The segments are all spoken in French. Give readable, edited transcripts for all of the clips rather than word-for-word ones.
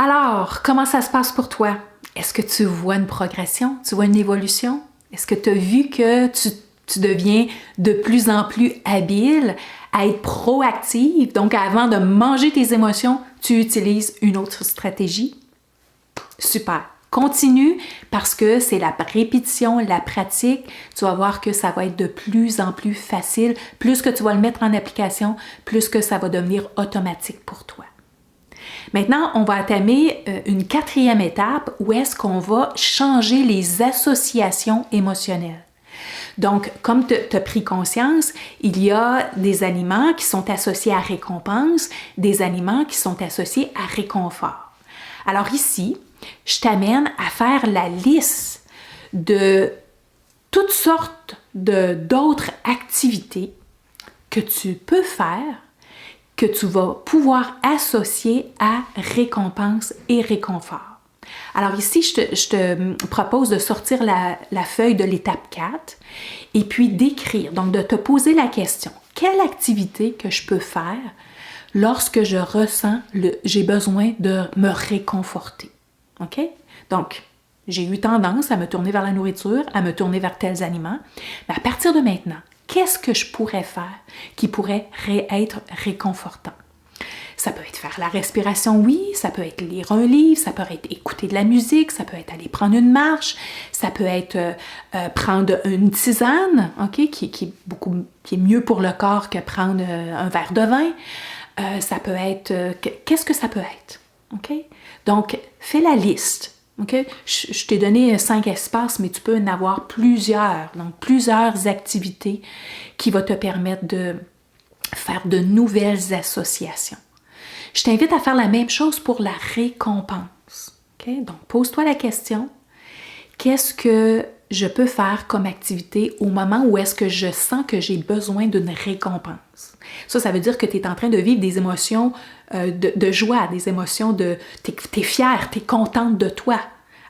Alors, comment ça se passe pour toi? Est-ce que tu vois une progression? Tu vois une évolution? Est-ce que tu as vu que tu deviens de plus en plus habile à être proactive? Donc, avant de manger tes émotions, tu utilises une autre stratégie? Super! Continue parce que c'est la répétition, la pratique. Tu vas voir que ça va être de plus en plus facile. Plus que tu vas le mettre en application, plus que ça va devenir automatique pour toi. Maintenant, on va entamer une quatrième étape où est-ce qu'on va changer les associations émotionnelles. Donc, comme tu as pris conscience, il y a des aliments qui sont associés à récompense, des aliments qui sont associés à réconfort. Alors ici, je t'amène à faire la liste de toutes sortes d'autres activités que tu peux faire, que tu vas pouvoir associer à récompense et réconfort. Alors ici, je te propose de sortir la feuille de l'étape 4 et puis d'écrire, donc de te poser la question, quelle activité que je peux faire lorsque je ressens j'ai besoin de me réconforter? OK? Donc, j'ai eu tendance à me tourner vers la nourriture, à me tourner vers tels aliments. Mais à partir de maintenant, qu'est-ce que je pourrais faire qui pourrait être réconfortant? Ça peut être faire la respiration, oui, ça peut être lire un livre, ça peut être écouter de la musique, ça peut être aller prendre une marche, ça peut être prendre une tisane, OK, qui est mieux pour le corps que prendre un verre de vin. Ça peut être... qu'est-ce que ça peut être? OK? Donc, fais la liste. Okay? Je t'ai donné 5 espaces, mais tu peux en avoir plusieurs. Donc, plusieurs activités qui vont te permettre de faire de nouvelles associations. Je t'invite à faire la même chose pour la récompense. Okay? Donc, pose-toi la question, qu'est-ce que je peux faire comme activité au moment où est-ce que je sens que j'ai besoin d'une récompense? Ça veut dire que tu es en train de vivre des émotions de joie, des émotions de... Tu es fière, tu es contente de toi.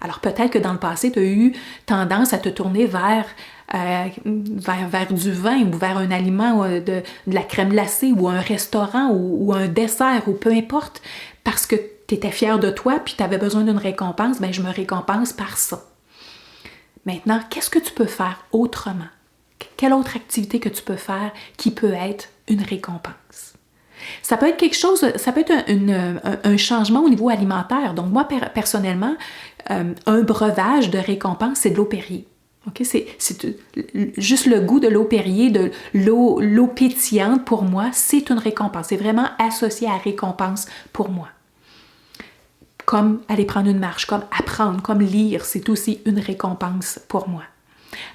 Alors peut-être que dans le passé, tu as eu tendance à te tourner vers du vin ou vers un aliment, de la crème glacée ou un restaurant ou un dessert ou peu importe, parce que tu étais fière de toi puis tu avais besoin d'une récompense, bien je me récompense par ça. Maintenant, qu'est-ce que tu peux faire autrement? Quelle autre activité que tu peux faire qui peut être une récompense? Ça peut être quelque chose, ça peut être un changement au niveau alimentaire. Donc moi, personnellement, un breuvage de récompense, c'est de l'eau Perrier. Okay? C'est juste le goût de l'eau Perrier, de l'eau pétillante, pour moi, c'est une récompense. C'est vraiment associé à récompense pour moi. Comme aller prendre une marche, comme apprendre, comme lire, c'est aussi une récompense pour moi.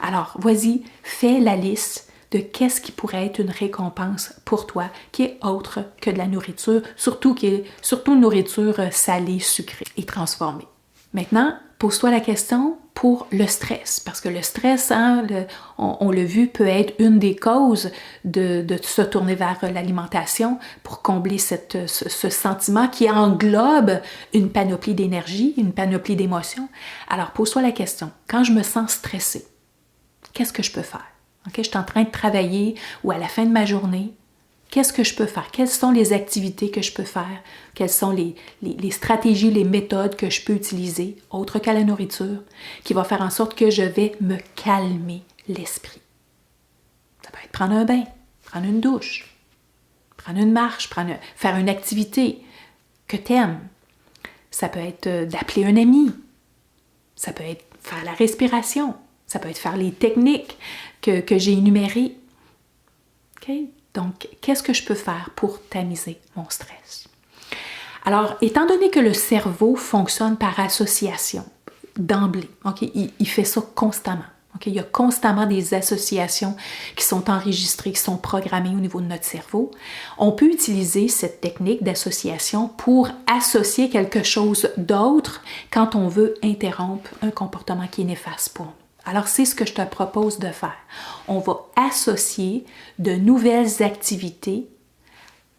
Alors, vas-y, fais la liste de qu'est-ce qui pourrait être une récompense pour toi, qui est autre que de la nourriture, surtout nourriture salée, sucrée et transformée. Maintenant, pose-toi la question pour le stress, parce que le stress, on l'a vu, peut être une des causes de se tourner vers l'alimentation pour combler ce sentiment qui englobe une panoplie d'énergie, une panoplie d'émotions. Alors, pose-toi la question, quand je me sens stressée, qu'est-ce que je peux faire? Okay? Je suis en train de travailler ou à la fin de ma journée, qu'est-ce que je peux faire? Quelles sont les activités que je peux faire? Quelles sont les stratégies, les méthodes que je peux utiliser, autres qu'à la nourriture, qui va faire en sorte que je vais me calmer l'esprit? Ça peut être prendre un bain, prendre une douche, prendre une marche, faire une activité que tu aimes. Ça peut être d'appeler un ami. Ça peut être faire la respiration. Ça peut être faire les techniques que j'ai énumérées. Okay? Donc, qu'est-ce que je peux faire pour tamiser mon stress? Alors, étant donné que le cerveau fonctionne par association, d'emblée, okay, il fait ça constamment. Okay? Il y a constamment des associations qui sont enregistrées, qui sont programmées au niveau de notre cerveau. On peut utiliser cette technique d'association pour associer quelque chose d'autre quand on veut interrompre un comportement qui est néfaste pour nous. Alors, c'est ce que je te propose de faire. On va associer de nouvelles activités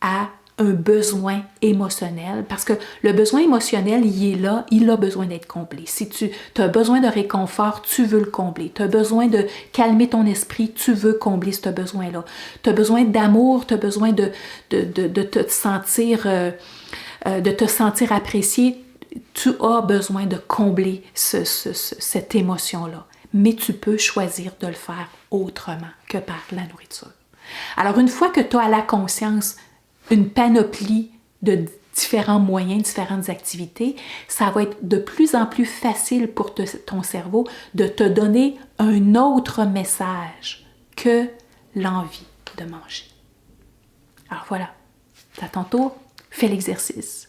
à un besoin émotionnel, parce que le besoin émotionnel, il est là, il a besoin d'être comblé. Si tu as besoin de réconfort, tu veux le combler. Tu as besoin de calmer ton esprit, tu veux combler ce besoin-là. Tu as besoin d'amour, tu as besoin de te sentir apprécié. tu as besoin de combler cette émotion-là. Mais tu peux choisir de le faire autrement que par la nourriture. Alors, une fois que tu as à la conscience une panoplie de différents moyens, différentes activités, ça va être de plus en plus facile pour ton cerveau de te donner un autre message que l'envie de manger. Alors voilà, c'est à ton tour, fais l'exercice.